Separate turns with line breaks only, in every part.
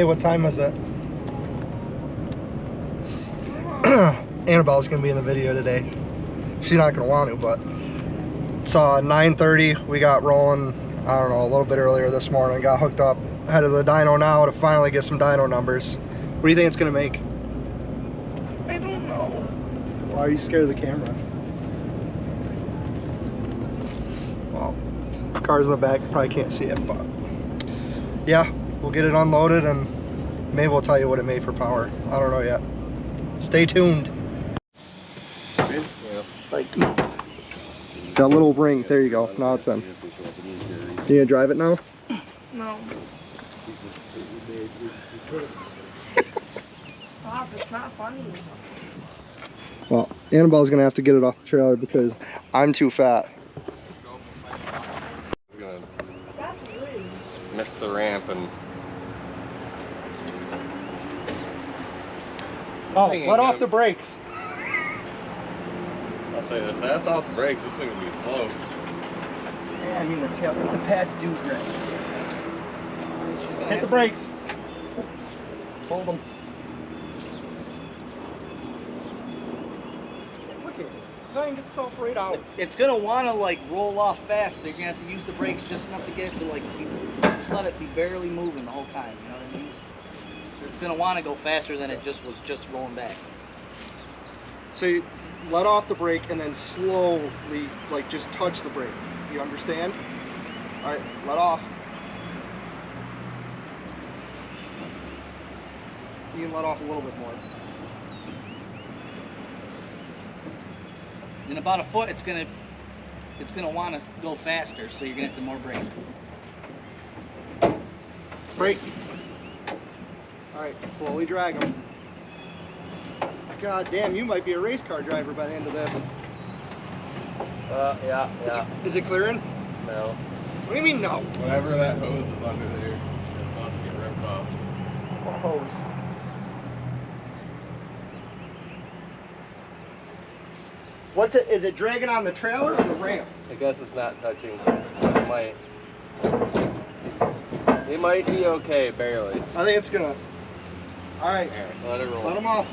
Hey, what time is it? Annabelle's gonna be in the video today. She's not gonna want to, but it's 9:30. We got rolling, I don't know, a little bit earlier this morning. Got hooked up ahead of the dyno now to finally get some dyno numbers. What do you think it's gonna make?
I don't know.
Why are you scared of the camera? Well, car's in the back, probably can't see it, but yeah, we'll get it unloaded and maybe we'll tell you what it made for power. I don't know yet. Stay tuned.
Yeah.
Like, got a little ring. There you go. Now it's in. You gonna drive it now?
No. Stop, it's not funny.
Well, Annabelle's gonna have to get it off the trailer because I'm too fat.
Gonna miss the ramp and
Oh, let off the brakes.
I'll say this, that's off the brakes, this thing will be slow.
Yeah, I mean the pads do great. Hit the brakes. Hold them. Look at it. Go ahead and get yourself right out.
It's gonna wanna like roll off fast, so you're gonna have to use the brakes just enough to get it to like just let it be barely moving the whole time, you know what I mean? It's gonna wanna go faster than it just was just rolling back.
So you let off the brake and then slowly, like, just touch the brake. You understand? All right, let off. You can let off a little bit more.
In about a foot, it's gonna wanna go faster, so you're gonna have to more brake.
Brakes. All right, slowly drag them. God damn, you might be a race car driver by the end of this.
Yeah.
Is it clearing?
No.
What do you mean no?
Whatever that hose is under there, it's about to get ripped off.
What hose? What's it? Is it dragging on the trailer or the ramp?
I guess it's not touching. It might. It might be okay, barely.
I think it's gonna. All right.
Alright, let it roll.
Let them off.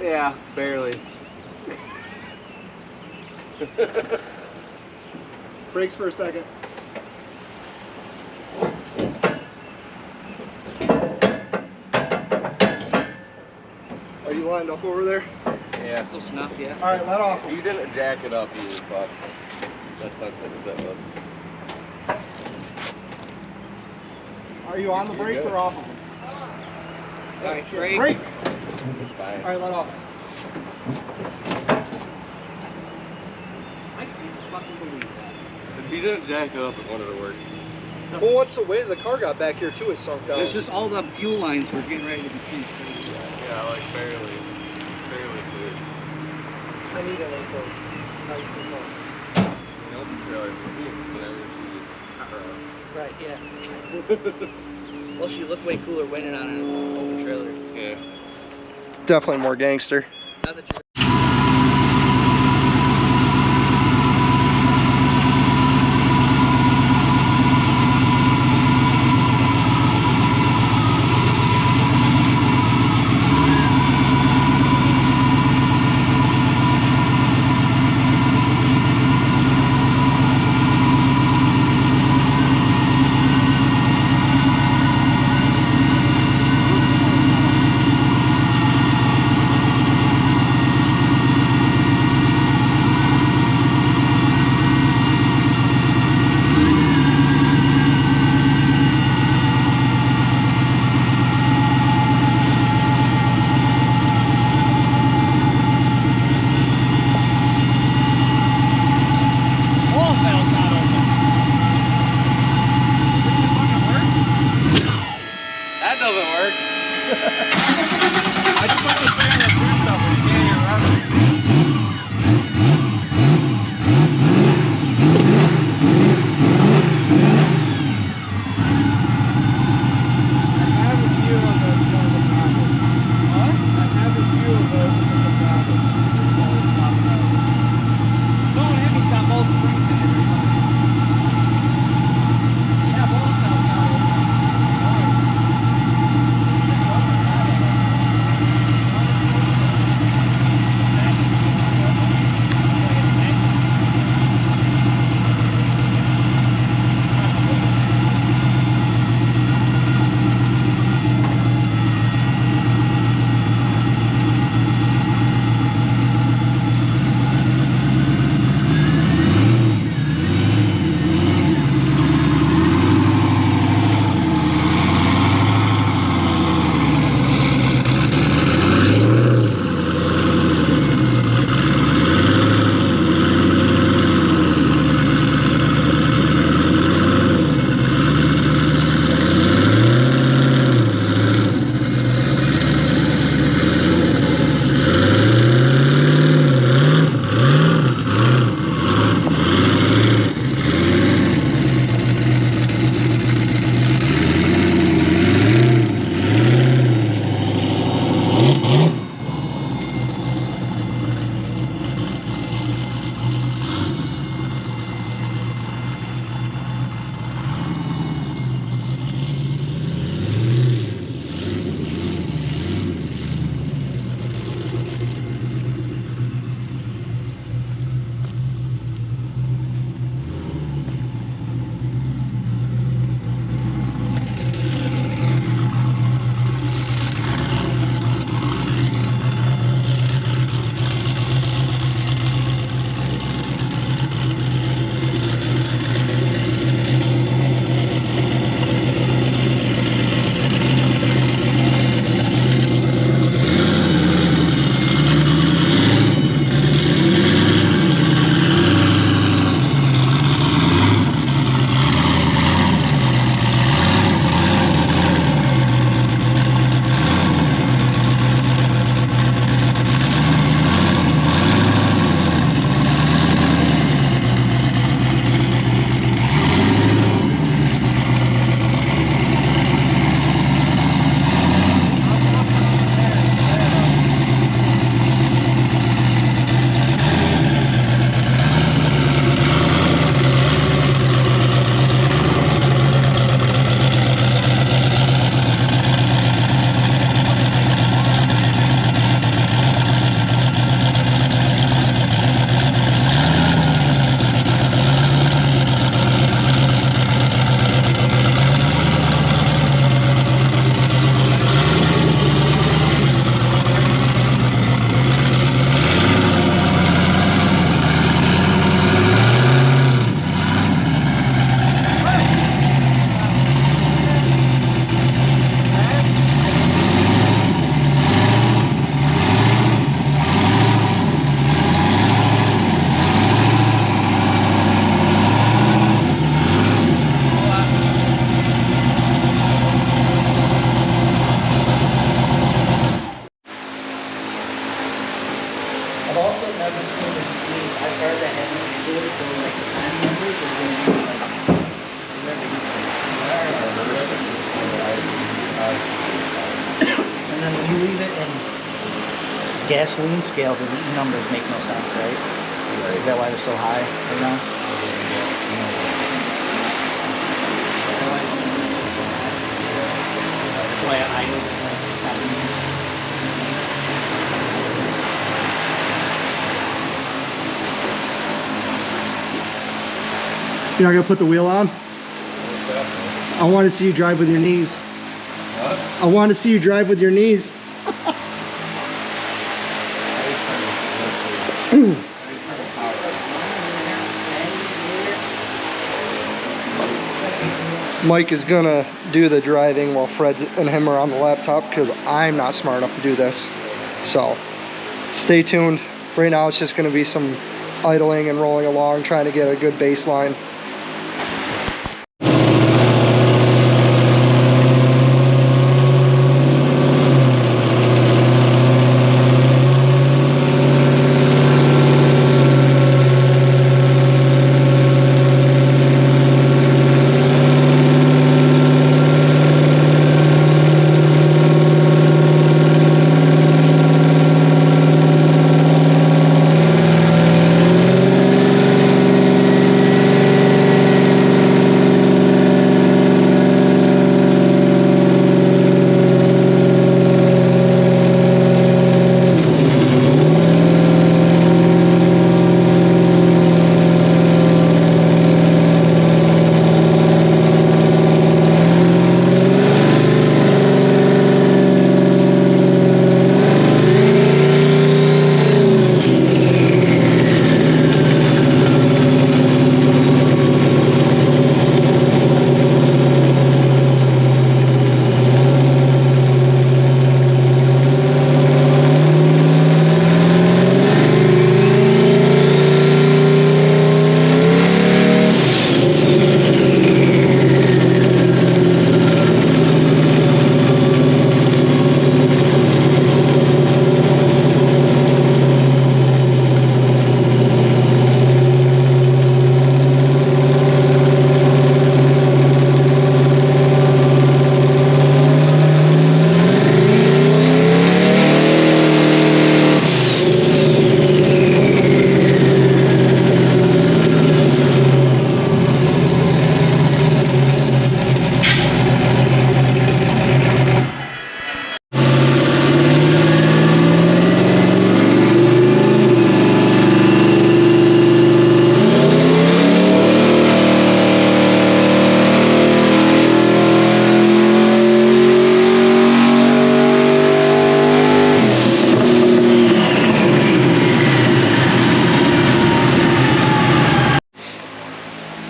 Yeah, barely.
Brakes for a second. Are you lined up over there?
Yeah.
Close enough, yeah.
All right, let off.
You didn't jack it up either, but that's something to set up.
Are you on the brakes or off of them?
All right, brake.
Brakes.
It's fine.
All right, let off.
I can't fucking believe that.
If you didn't jack it up, it wanted to work.
Well, once the weight of the car got back here too, it sunk down.
It's just all the fuel lines were getting ready to be changed.
Yeah, like barely clear.
I need an info. Nice info.
You know, the trailer, whenever she
Right, yeah. Well, she looked way cooler winning on an open trailer.
Yeah.
Definitely more gangster.
Now that you're I've also never seen it. I've heard that had nothing to do with it, so like the time numbers are going to be like, I've never used it. And then when you leave it in gasoline scale, the numbers make no sense, right? Is that why they're so high right now? That's why I was like 70.
You're not gonna put the wheel on? I want to see you drive with your knees.
What?
I want to see you drive with your knees. Mike is gonna do the driving while Fred and him are on the laptop because I'm not smart enough to do this. So stay tuned. Right now it's just gonna be some idling and rolling along, trying to get a good baseline.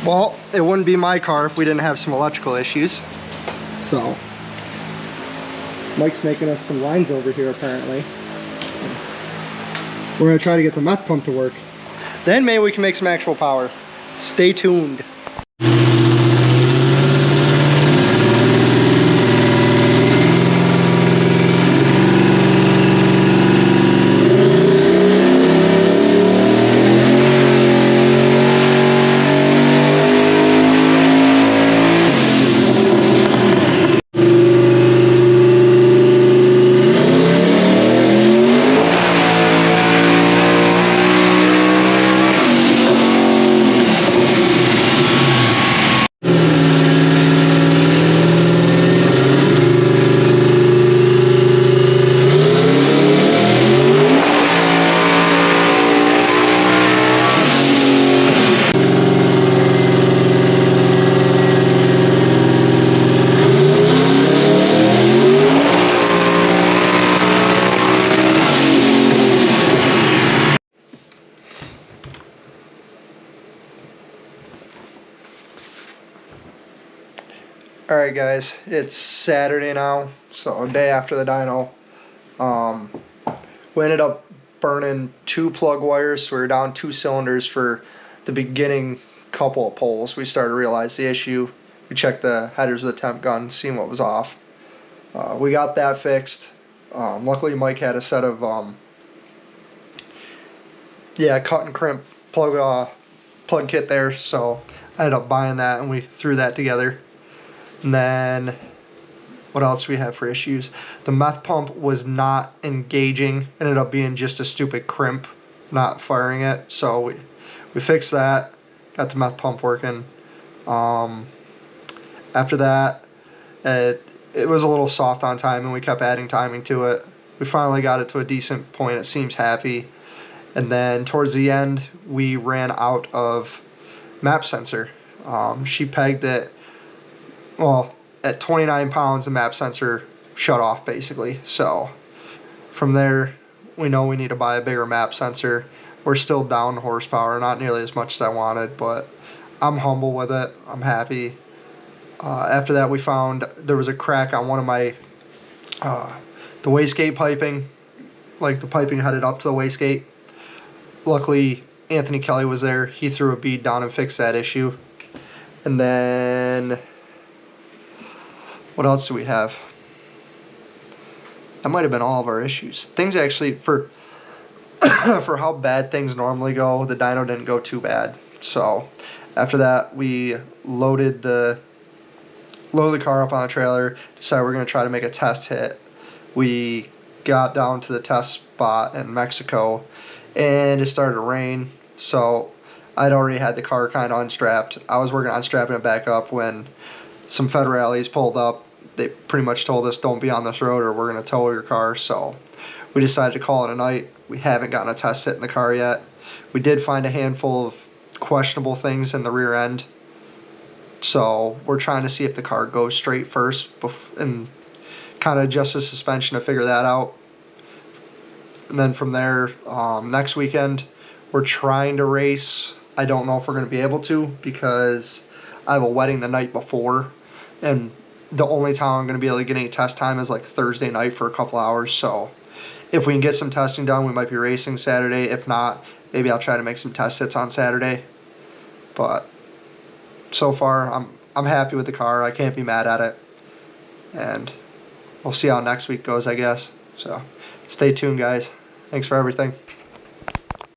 Well, it wouldn't be my car if we didn't have some electrical issues. So, Mike's making us some lines over here apparently. We're gonna try to get the meth pump to work. Then maybe we can make some actual power. Stay tuned. Alright guys, it's Saturday now, so a day after the dyno. We ended up burning 2 plug wires, so we were down 2 cylinders for the beginning couple of poles. We started to realize the issue. We checked the headers with the temp gun, seeing what was off. We got that fixed. Luckily Mike had a set of yeah, cut and crimp plug kit there, so I ended up buying that and we threw that together. And then what else do we have for issues? The meth pump was not engaging, ended up being just a stupid crimp, not firing it. So we fixed that, got the meth pump working. After that, it was a little soft on timing. We kept adding timing to it. We finally got it to a decent point. It seems happy. And then towards the end, we ran out of map sensor. She pegged it, well, at 29 pounds, the map sensor shut off basically. So from there, we know we need to buy a bigger map sensor. We're still down horsepower, not nearly as much as I wanted, but I'm humble with it. I'm happy. After that, we found there was a crack on one of my the wastegate piping, like the piping headed up to the wastegate. Luckily, Anthony Kelly was there. He threw a bead down and fixed that issue. And then, what else do we have? That might have been all of our issues. Things actually, for for how bad things normally go, the dyno didn't go too bad. So after that, we loaded the car up on the trailer, decided we're going to try to make a test hit. We got down to the test spot in Mexico, and it started to rain, so I'd already had the car kind of unstrapped. I was working on strapping it back up when some federales pulled up. They pretty much told us, don't be on this road or we're going to tow your car, so we decided to call it a night. We haven't gotten a test hit in the car yet. We did find a handful of questionable things in the rear end, so we're trying to see if the car goes straight first and kind of adjust the suspension to figure that out. And then from there, next weekend, we're trying to race. I don't know if we're going to be able to because I have a wedding the night before, and the only time I'm going to be able to get any test time is like Thursday night for a couple hours. So if we can get some testing done, we might be racing Saturday. If not, maybe I'll try to make some test hits on Saturday. But so far, I'm happy with the car. I can't be mad at it. And we'll see how next week goes, I guess. So stay tuned, guys. Thanks for everything.